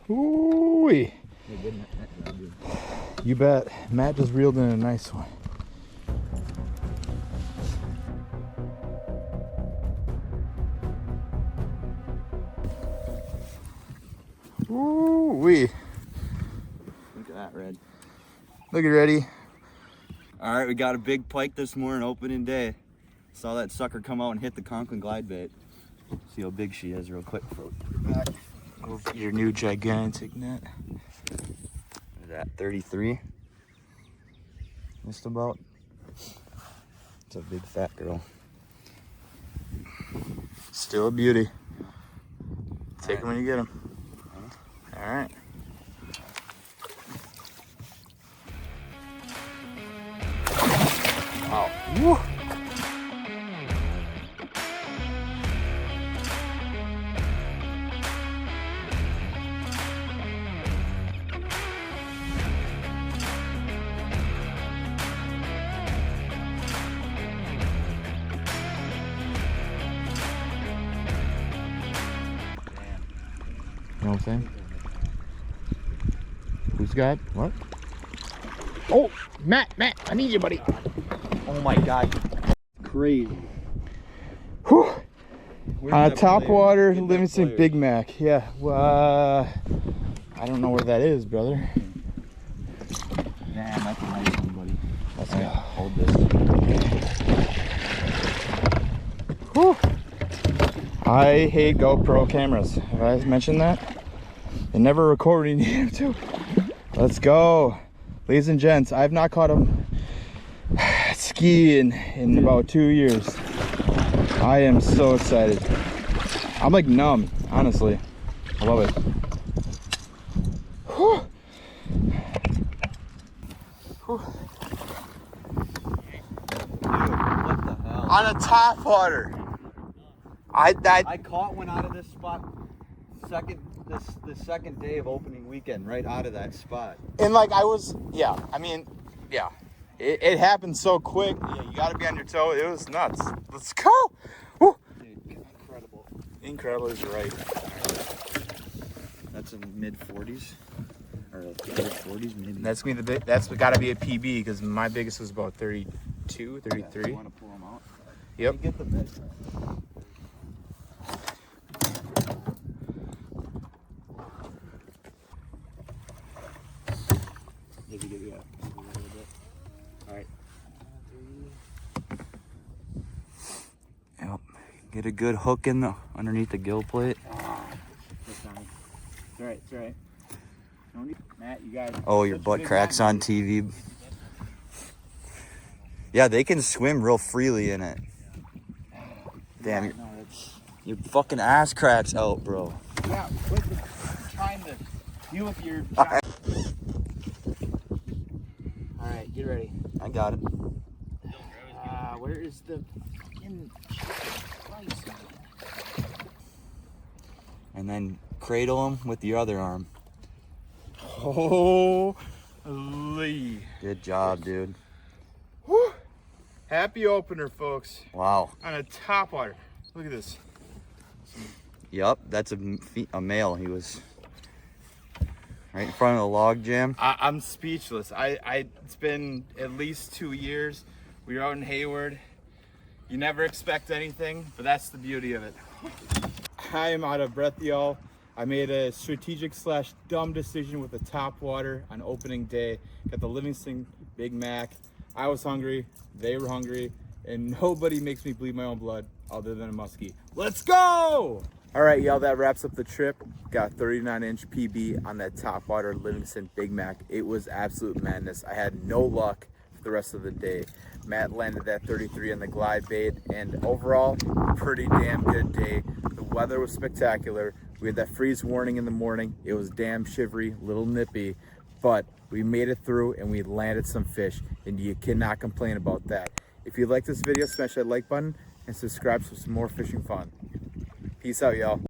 Ooh-wee. You bet. Matt just reeled in a nice one. Ooh-wee. Look at that red. Look at Reddy. All right, we got a big pike this morning, opening day. Saw that sucker come out and hit the Conklin glide bait. See how big she is real quick. Back. Your new gigantic net. What is that, 33? Just about. It's a big fat girl. Still a beauty. Take them when you get them. All right. Wow. Woo. You know what I'm saying? Who's got what? Oh, Matt, I need you, buddy. Oh my God. Crazy. Whew. Topwater, Livingston, BigMakk. Yeah. I don't know where that is, brother. Damn, that's a nice one, buddy. Let's go. go. Hold this. Whew. I hate GoPro cameras. Have I mentioned that? They never record when you need them to. Let's go. Ladies and gents, I've not caught them skiing in about 2 years. I am so excited. I'm like numb, honestly. I love it. Whew. Whew. What the hell? On a Topwater. I caught one out of this spot the second day of opening weekend, right out of that spot. and like I was, yeah. I mean, yeah. It happened so quick. Yeah, you got to be on your toe. It was nuts. Let's go. Woo. Dude, incredible. Incredible is right. That's in mid 40s or late 40s maybe. That's gonna be the big. That's got to be a PB because my biggest was about 32, 33. Yeah, you want to pull them out? Yep. You get the bit. Did you get a little bit? All right. Yep. Get a good hook in the underneath the gill plate. It's all right. It's all right. Matt, you guys. Oh, your butt cracks on TV. Yeah, they can swim real freely in it. Damn, your fucking ass cracks out, bro. Yeah, quit trying to deal with your. All right, get ready. I got it. Where is the fucking Christ? And then cradle him with your other arm. Holy. Good job, dude. Whew. Happy opener, folks. Wow. On a Topwater. Look at this. Yep, that's a male. He was right in front of the log jam. I'm speechless. It's been at least 2 years. We were out in Hayward. You never expect anything, but that's the beauty of it. I am out of breath, y'all. I made a strategic / dumb decision with the Topwater on opening day. Got the Livingston BigMakk. I was hungry, they were hungry, and nobody makes me bleed my own blood other than a Musky. Let's go! All right, y'all, that wraps up the trip. Got 39-inch PB on that Topwater Livingston BigMakk. It was absolute madness. I had no luck for the rest of the day. Matt landed that 33 on the glide bait, and overall, pretty damn good day. The weather was spectacular. We had that freeze warning in the morning. It was damn shivery, little nippy, but we made it through and we landed some fish, and you cannot complain about that. If you like this video, smash that like button and subscribe for some more fishing fun. Peace out, y'all.